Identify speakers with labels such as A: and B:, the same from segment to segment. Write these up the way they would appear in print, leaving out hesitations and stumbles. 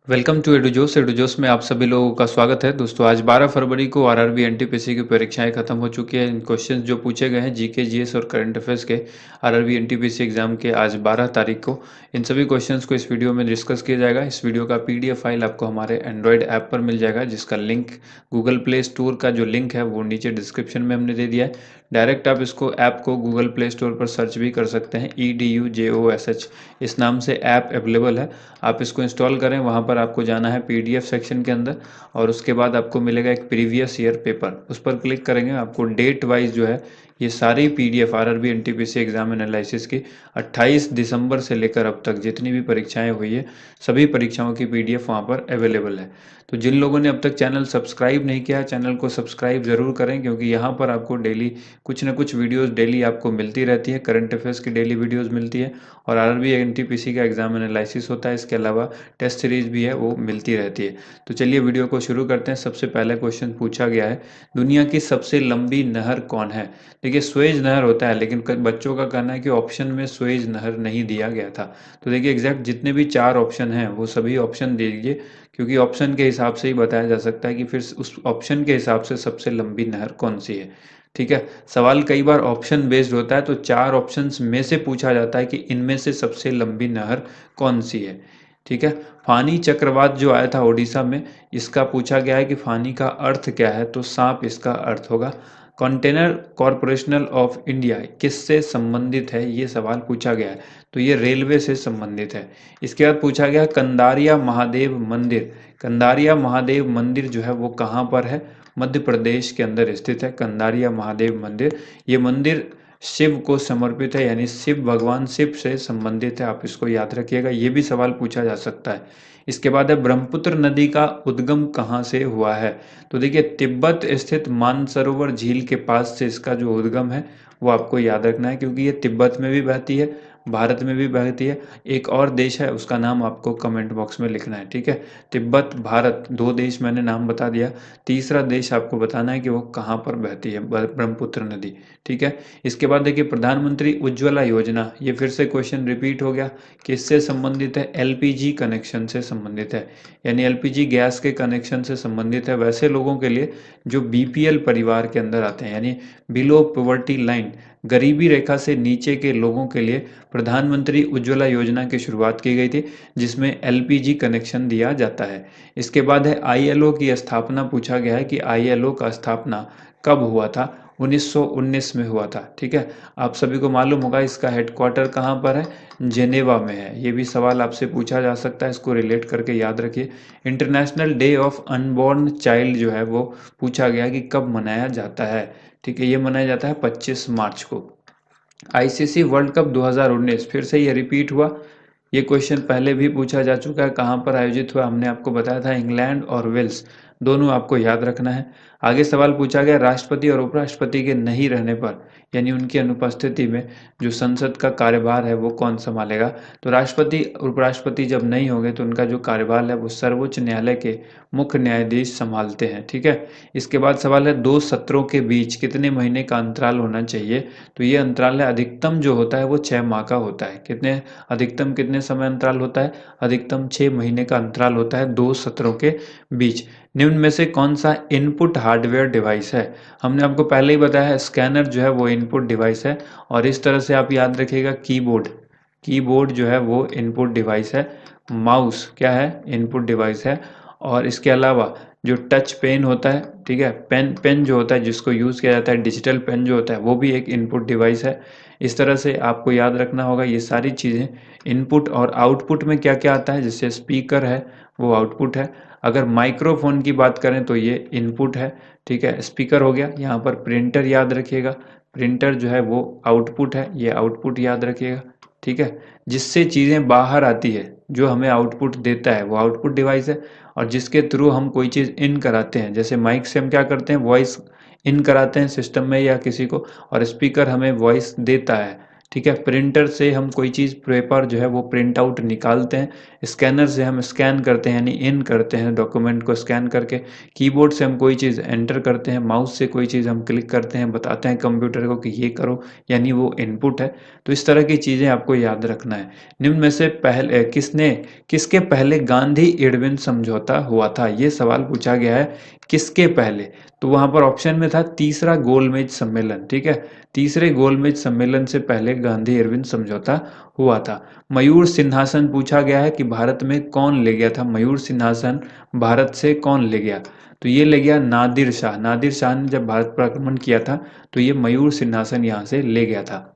A: Welcome to एडुजोस। एडुजोस में आप सभी लोगों का स्वागत है। दोस्तों, आज 12 फरवरी को आरआरबी एनटीपीसी की परीक्षाएं खत्म हो चुकी हैं। इन क्वेश्चंस जो पूछे गए हैं जीके जीएस और करंट अफेयर्स के आरआरबी एनटीपीसी एग्जाम के आज 12 तारीख को इन सभी क्वेश्चंस को इस वीडियो में डिस्कस किया जाएगा। इस वीडियो का पीडीएफ फाइल आपको हमारे एंड्रॉयड ऐप पर मिल जाएगा, जिसका लिंक गूगल प्ले स्टोर का जो लिंक है वो नीचे डिस्क्रिप्शन में हमने दे दिया है। डायरेक्ट आप इसको ऐप को गूगल प्ले स्टोर पर सर्च भी कर सकते हैं। EDUJOSH इस नाम से ऐप अवेलेबल है। आप इसको इंस्टॉल करें, वहाँ पर आपको जाना है पीडीएफ सेक्शन के अंदर और उसके बाद आपको मिलेगा एक प्रीवियस ईयर पेपर। उस पर क्लिक करेंगे, आपको डेट वाइज जो है ये सारी PDF RRB NTPC exam analysis की 28 दिसंबर से लेकर अब तक जितनी भी परीक्षाएं हुई है सभी परीक्षाओं की पीडीएफ वहाँ पर अवेलेबल है। तो जिन लोगों ने अब तक चैनल सब्सक्राइब नहीं किया, चैनल को सब्सक्राइब ज़रूर करें, क्योंकि यहाँ पर आपको डेली कुछ ना कुछ वीडियोस डेली आपको मिलती रहती है। करंट अफेयर्स की डेली वीडियोस मिलती है और आरआरबी एनटीपीसी का एग्जाम एनालिसिस होता है। इसके अलावा टेस्ट सीरीज भी है, वो मिलती रहती है। तो चलिए वीडियो को शुरू करते हैं। सबसे पहला क्वेश्चन पूछा गया है, दुनिया की सबसे लंबी नहर कौन है? देखिए, स्वेज नहर होता है, लेकिन बच्चों का कहना है कि ऑप्शन में स्वेज नहर नहीं दिया गया था। तो देखिए, एग्जैक्ट जितने भी 4 ऑप्शन हैं वो सभी ऑप्शन दीजिए, क्योंकि ऑप्शन के हिसाब से ही बताया जा सकता है कि फिर उस ऑप्शन के हिसाब से सबसे लंबी नहर कौन सी है। ठीक है, सवाल कई बार ऑप्शन बेस्ड होता है, तो 4 ऑप्शंस में से पूछा जाता है कि इनमें से सबसे लंबी नहर कौन सी है। ठीक है, फानी चक्रवात जो आया था उड़ीसा में, इसका पूछा गया है कि फानी का अर्थ क्या है, तो सांप इसका अर्थ होगा। कंटेनर कॉरपोरेशन ऑफ इंडिया किससे संबंधित है, ये सवाल पूछा गया है, तो ये रेलवे से संबंधित है। इसके बाद पूछा गया कंदारिया महादेव मंदिर। कंदारिया महादेव मंदिर जो है वो कहाँ पर है? मध्य प्रदेश के अंदर स्थित है कंदारिया महादेव मंदिर। ये मंदिर शिव को समर्पित है, यानी शिव भगवान शिव से संबंधित है। आप इसको याद रखिएगा, ये भी सवाल पूछा जा सकता है। इसके बाद है ब्रह्मपुत्र नदी का उद्गम कहाँ से हुआ है? तो देखिए, तिब्बत स्थित मानसरोवर झील के पास से इसका जो उद्गम है वो आपको याद रखना है, क्योंकि ये तिब्बत में भी बहती है, भारत में भी बहती है। एक और देश है, उसका नाम आपको कमेंट बॉक्स में लिखना है। ठीक है, तिब्बत, भारत, 2 देश मैंने नाम बता दिया। तीसरा देश आपको बताना है कि वो कहाँ पर बहती है ब्रह्मपुत्र नदी। ठीक है, इसके बाद देखिए प्रधानमंत्री उज्ज्वला योजना, ये फिर से क्वेश्चन रिपीट हो गया। किससे संबंधित है? एलपीजी कनेक्शन से संबंधित है, यानी एलपीजी गैस के कनेक्शन से संबंधित है वैसे लोगों के लिए जो बीपीएल परिवार के अंदर आते हैं, यानी बिलो पॉवर्टी लाइन, गरीबी रेखा से नीचे के लोगों के लिए प्रधानमंत्री उज्ज्वला योजना की शुरुआत की गई थी, जिसमें एलपीजी कनेक्शन दिया जाता है। इसके बाद है आईएलओ की स्थापना। पूछा गया है कि आईएलओ का स्थापना कब हुआ था? 1919 में हुआ था। ठीक है, आप सभी को मालूम होगा इसका हेडक्वार्टर कहाँ पर है? जेनेवा में है। ये भी सवाल आपसे पूछा जा सकता है, इसको रिलेट करके याद रखिए। International day of unborn child जो है वो पूछा गया कि कब मनाया जाता है? ठीक है, ये मनाया जाता है 25 मार्च को। आईसीसी वर्ल्ड कप 2019 फिर से ये रिपीट हुआ। ये क्वेश्चन पहले भी पूछा जा चुका है, कहाँ पर आयोजित हुआ? हमने आपको बताया था इंग्लैंड और वेल्स, दोनों आपको याद रखना है। आगे सवाल पूछा गया, राष्ट्रपति और उपराष्ट्रपति के नहीं रहने पर, यानी उनकी अनुपस्थिति में जो संसद का कार्यभार है वो कौन संभालेगा? तो राष्ट्रपति उपराष्ट्रपति जब नहीं होंगे तो उनका जो कार्यभार है वो सर्वोच्च न्यायालय के मुख्य न्यायाधीश संभालते हैं। ठीक है, इसके बाद सवाल है 2 सत्रों के बीच कितने महीने का अंतराल होना चाहिए? तो ये अंतराल है, अधिकतम जो होता है वो 6 माह का होता है। कितने अधिकतम कितने समय अंतराल होता है? अधिकतम 6 महीने का अंतराल होता है 2 सत्रों के बीच। निम्न में से कौन सा इनपुट हार्डवेयर डिवाइस है? हमने आपको पहले ही बताया है, स्कैनर जो है वो इनपुट डिवाइस है। और इस तरह से आप याद रखिएगा, कीबोर्ड, कीबोर्ड जो है वो इनपुट डिवाइस है। माउस क्या है? इनपुट डिवाइस है। और इसके अलावा जो टच पेन होता है, ठीक है, पेन पेन जो होता है जिसको यूज़ किया जाता है, डिजिटल पेन जो होता है वो भी एक इनपुट डिवाइस है। इस तरह से आपको याद रखना होगा ये सारी चीज़ें। इनपुट और आउटपुट में क्या क्या आता है? जैसे स्पीकर है वो आउटपुट है। अगर माइक्रोफोन की बात करें तो ये इनपुट है। ठीक है, स्पीकर हो गया। यहाँ पर प्रिंटर याद रखिएगा, प्रिंटर जो है वो आउटपुट है, ये आउटपुट याद रखिएगा। ठीक है, जिससे चीज़ें बाहर आती है, जो हमें आउटपुट देता है वो आउटपुट डिवाइस है। और जिसके थ्रू हम कोई चीज़ इन कराते हैं, जैसे माइक से हम क्या करते हैं? वॉइस इन कराते हैं सिस्टम में या किसी को, और स्पीकर हमें वॉइस देता है, ठीक है। प्रिंटर से हम कोई चीज़ पेपर जो है वो प्रिंट आउट निकालते हैं, स्कैनर से हम स्कैन करते हैं यानी इन करते हैं डॉक्यूमेंट को स्कैन करके, कीबोर्ड से हम कोई चीज़ एंटर करते हैं, माउस से कोई चीज़ हम क्लिक करते हैं, बताते हैं कंप्यूटर को कि ये करो, यानी वो इनपुट है। तो इस तरह की चीज़ें आपको याद रखना है। निम्न में से पहले किसके पहले गांधी इरविन समझौता हुआ था, ये सवाल पूछा गया है। किसके पहले? तो वहां पर ऑप्शन में था तीसरा गोलमेज सम्मेलन, ठीक है। तीसरे गोलमेज सम्मेलन से पहले गांधी इरविन समझौता हुआ था। मयूर सिंहासन पूछा गया है कि भारत में कौन ले गया था, मयूर सिंहासन भारत से कौन ले गया? तो ये ले गया नादिर शाह। नादिर शाह ने जब भारत पर आक्रमण किया था तो ये मयूर सिंहासन यहाँ से ले गया था।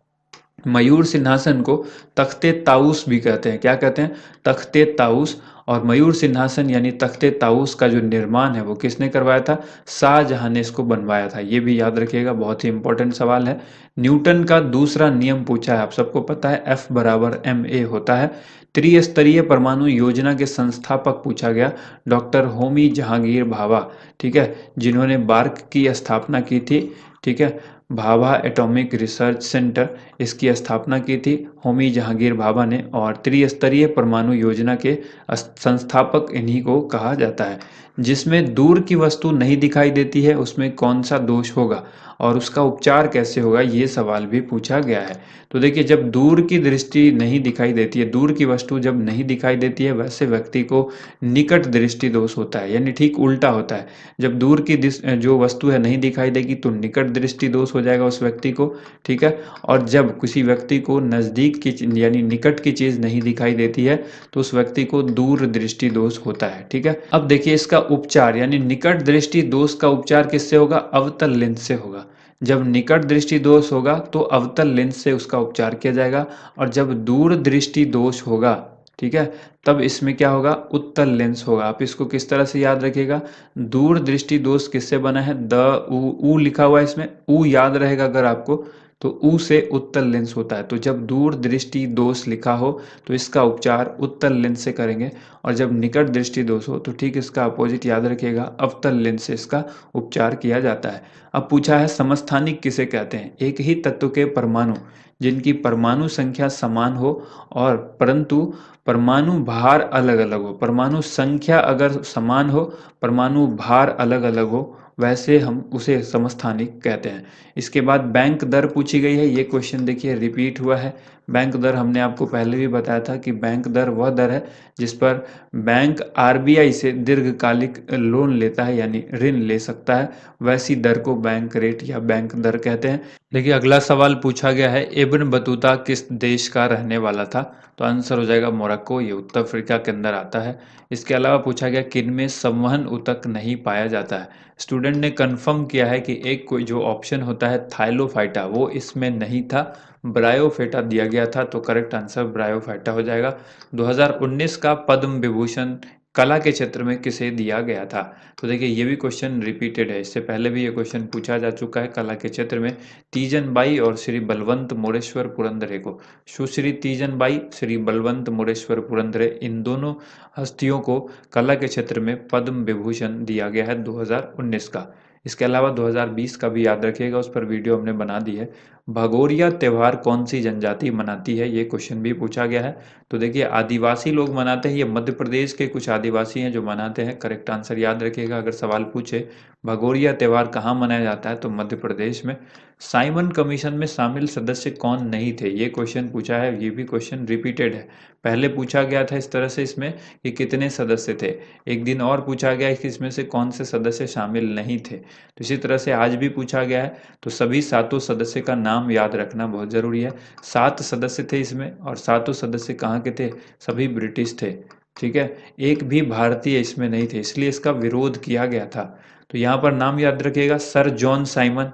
A: मयूर सिंहासन को तख्ते ताऊस भी कहते हैं। क्या कहते हैं? तख्ते ताऊस। और मयूर सिंहासन यानी तख्ते ताऊस का जो निर्माण है वो किसने करवाया था? शाहजहां ने इसको बनवाया था। ये भी याद रखिएगा, बहुत ही इंपॉर्टेंट सवाल है। न्यूटन का दूसरा नियम पूछा है, आप सबको पता है F बराबर ma होता है। त्रिस्तरीय परमाणु योजना के संस्थापक पूछा गया, डॉक्टर होमी जहांगीर भाभा, ठीक है, जिन्होंने बार्क की स्थापना की थी, ठीक है। भाभा एटॉमिक रिसर्च सेंटर, इसकी स्थापना की थी होमी जहांगीर भाभा ने। और त्रिस्तरीय परमाणु योजना के संस्थापक इन्हीं को कहा जाता है। जिसमें दूर की वस्तु नहीं दिखाई देती है उसमें कौन सा दोष होगा और उसका उपचार कैसे होगा, ये सवाल भी पूछा गया है। तो देखिए, जब दूर की दृष्टि नहीं दिखाई देती है, दूर की वस्तु जब नहीं दिखाई देती है, वैसे व्यक्ति को निकट दृष्टि दोष होता है, यानी ठीक उल्टा होता है। जब दूर की जो वस्तु है नहीं दिखाई देगी तो निकट दृष्टि दोष हो जाएगा उस व्यक्ति को, ठीक है। और जब किसी व्यक्ति को नज़दीक की यानी निकट की चीज़ नहीं दिखाई देती है तो उस व्यक्ति को दूर दृष्टि दोष होता है, ठीक है। अब देखिए इसका उपचार, यानी निकट दृष्टि दोष का उपचार किससे होगा? अवतल लेंस से होगा। जब निकट दृष्टि दोष होगा तो अवतल लेंस से उसका उपचार किया जाएगा, और जब दूर दृष्टि दोष होगा, ठीक है, तब इसमें क्या होगा? उत्तल लेंस होगा। आप इसको किस तरह से याद रखिएगा? दूर दृष्टि दोष किससे बना है? द ऊ लिखा हुआ है इसमें, ऊ याद रहेगा अगर आपको, तो ऊ से उत्तल लेंस होता है। तो जब दूर दृष्टि दोष लिखा हो तो इसका उपचार उत्तल लेंस से करेंगे, और जब निकट दृष्टि दोष हो तो ठीक इसका अपोजिट याद रखिएगा, अवतल लेंस से इसका उपचार किया जाता है। अब पूछा है समस्थानिक किसे कहते हैं? एक ही तत्व के परमाणु जिनकी परमाणु संख्या समान हो और परंतु परमाणु भार अलग अलग हो। परमाणु संख्या अगर समान हो, परमाणु भार अलग अलग हो, वैसे हम उसे समस्थानिक कहते हैं। इसके बाद बैंक दर पूछी गई है। ये क्वेश्चन देखिए रिपीट हुआ है। बैंक दर हमने आपको पहले भी बताया था कि बैंक दर वह दर है जिस पर बैंक आरबीआई से दीर्घकालिक लोन लेता है यानी ऋण ले सकता है, वैसी दर को बैंक रेट या बैंक दर कहते हैं। देखिए अगला सवाल पूछा गया है, इब्न बतूता किस देश का रहने वाला था? तो आंसर हो जाएगा मोरक्को, ये उत्तर अफ्रीका के अंदर आता है। इसके अलावा पूछा गया किन में संवहन ऊतक नहीं पाया जाता है? स्टूडेंट ने कंफर्म किया है कि एक कोई जो ऑप्शन होता है थाइलोफाइटा वो इसमें नहीं था, ब्रायोफेटा दिया गया था, तो करेक्ट आंसर ब्रायोफाइटा हो जाएगा। 2019 का पद्म विभूषण कला के क्षेत्र में किसे दिया गया था? तो देखिए ये भी क्वेश्चन रिपीटेड है, इससे पहले भी ये क्वेश्चन पूछा जा चुका है। कला के क्षेत्र में तीजन बाई और श्री बलवंत मोरेश्वर पुरंदरे को, सुश्री तीजन बाई, श्री बलवंत मोरेश्वर पुरंदरे, इन दोनों हस्तियों को कला के क्षेत्र में पद्म विभूषण दिया गया है 2019 का। इसके अलावा 2020 का भी याद रखिएगा, उस पर वीडियो हमने बना दी है। भगोरिया त्यौहार कौन सी जनजाति मनाती है? ये क्वेश्चन भी पूछा गया है। तो देखिए आदिवासी लोग मनाते हैं, ये मध्य प्रदेश के कुछ आदिवासी हैं जो मनाते हैं। करेक्ट आंसर याद रखिएगा अगर सवाल पूछे भगोरिया त्यौहार कहाँ मनाया जाता है तो मध्य प्रदेश में। साइमन कमीशन में शामिल सदस्य कौन नहीं थे? ये क्वेश्चन पूछा है, ये भी क्वेश्चन रिपीटेड है। पहले पूछा गया था इस तरह से इसमें कि कितने सदस्य थे, एक दिन और पूछा गया है कि इसमें से कौन से सदस्य शामिल नहीं थे। तो इसी तरह से आज भी पूछा गया है, तो सभी सातों सदस्य का नाम याद रखना बहुत ज़रूरी है। 7 सदस्य थे इसमें, और सातों सदस्य कहाँ के थे? सभी ब्रिटिश थे, ठीक है। एक भी भारतीय इसमें नहीं थे, इसलिए इसका विरोध किया गया था। तो यहाँ पर नाम याद रखिएगा सर जॉन साइमन,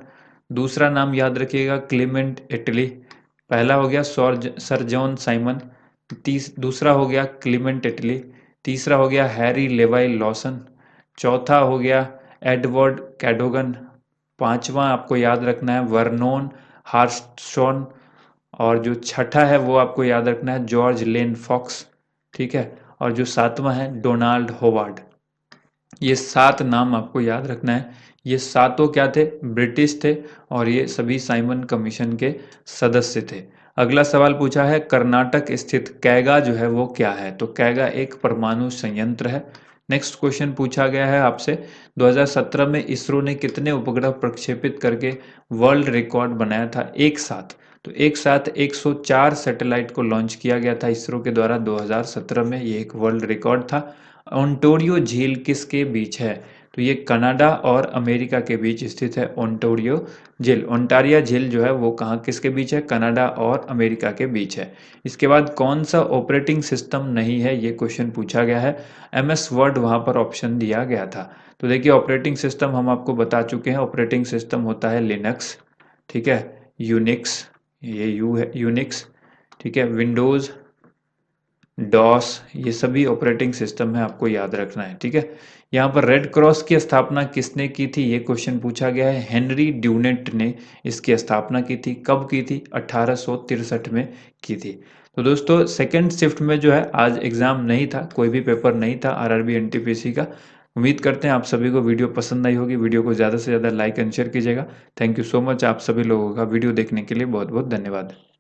A: दूसरा नाम याद रखिएगा क्लेमेंट इटली। पहला हो गया सर जॉन साइमन, दूसरा हो गया क्लीमेंट इटली, तीसरा हो गया हैरी लेवाई लॉसन, चौथा हो गया एडवर्ड कैडोगन, पांचवा आपको याद रखना है वर्नोन हार्स्टोन, और जो छठा है वो आपको याद रखना है जॉर्ज लेन फॉक्स, ठीक है। और जो सातवां है डोनाल्ड होवार्ड। ये 7 नाम आपको याद रखना है। ये सातों क्या थे? ब्रिटिश थे, और ये सभी साइमन कमीशन के सदस्य थे। अगला सवाल पूछा है कर्नाटक स्थित कैगा जो है वो क्या है? तो कैगा एक परमाणु संयंत्र है। नेक्स्ट क्वेश्चन पूछा गया है आपसे 2017 में इसरो ने कितने उपग्रह प्रक्षेपित करके वर्ल्ड रिकॉर्ड बनाया था एक साथ? तो एक साथ 104 सैटेलाइट को लॉन्च किया गया था इसरो के द्वारा 2017 में। ये एक वर्ल्ड रिकॉर्ड था। ओंटारियो झील किसके बीच है? तो ये कनाडा और अमेरिका के बीच स्थित है ओंटारियो झील। ओंटारिया झील जो है वो कहाँ किसके बीच है? कनाडा और अमेरिका के बीच है। इसके बाद कौन सा ऑपरेटिंग सिस्टम नहीं है, ये क्वेश्चन पूछा गया है। MS वर्ड वहाँ पर ऑप्शन दिया गया था। तो देखिए ऑपरेटिंग सिस्टम हम आपको बता चुके हैं। ऑपरेटिंग सिस्टम होता है लिनक्स, ठीक है, यूनिक्स, ये यू है यूनिक्स, ठीक है, विंडोज़, डॉस, ये सभी ऑपरेटिंग सिस्टम है, आपको याद रखना है, ठीक है। यहाँ पर रेड क्रॉस की स्थापना किसने की थी, ये क्वेश्चन पूछा गया है। हेनरी ड्यूनेंट ने इसकी स्थापना की थी। कब की थी? 1863 में की थी। तो दोस्तों सेकंड शिफ्ट में जो है आज एग्जाम नहीं था, कोई भी पेपर नहीं था RRB NTPC का। उम्मीद करते हैं आप सभी को वीडियो पसंद आई होगी। वीडियो को ज़्यादा से ज़्यादा लाइक एंड शेयर कीजिएगा। Thank you so much. आप सभी लोगों का वीडियो देखने के लिए बहुत बहुत धन्यवाद।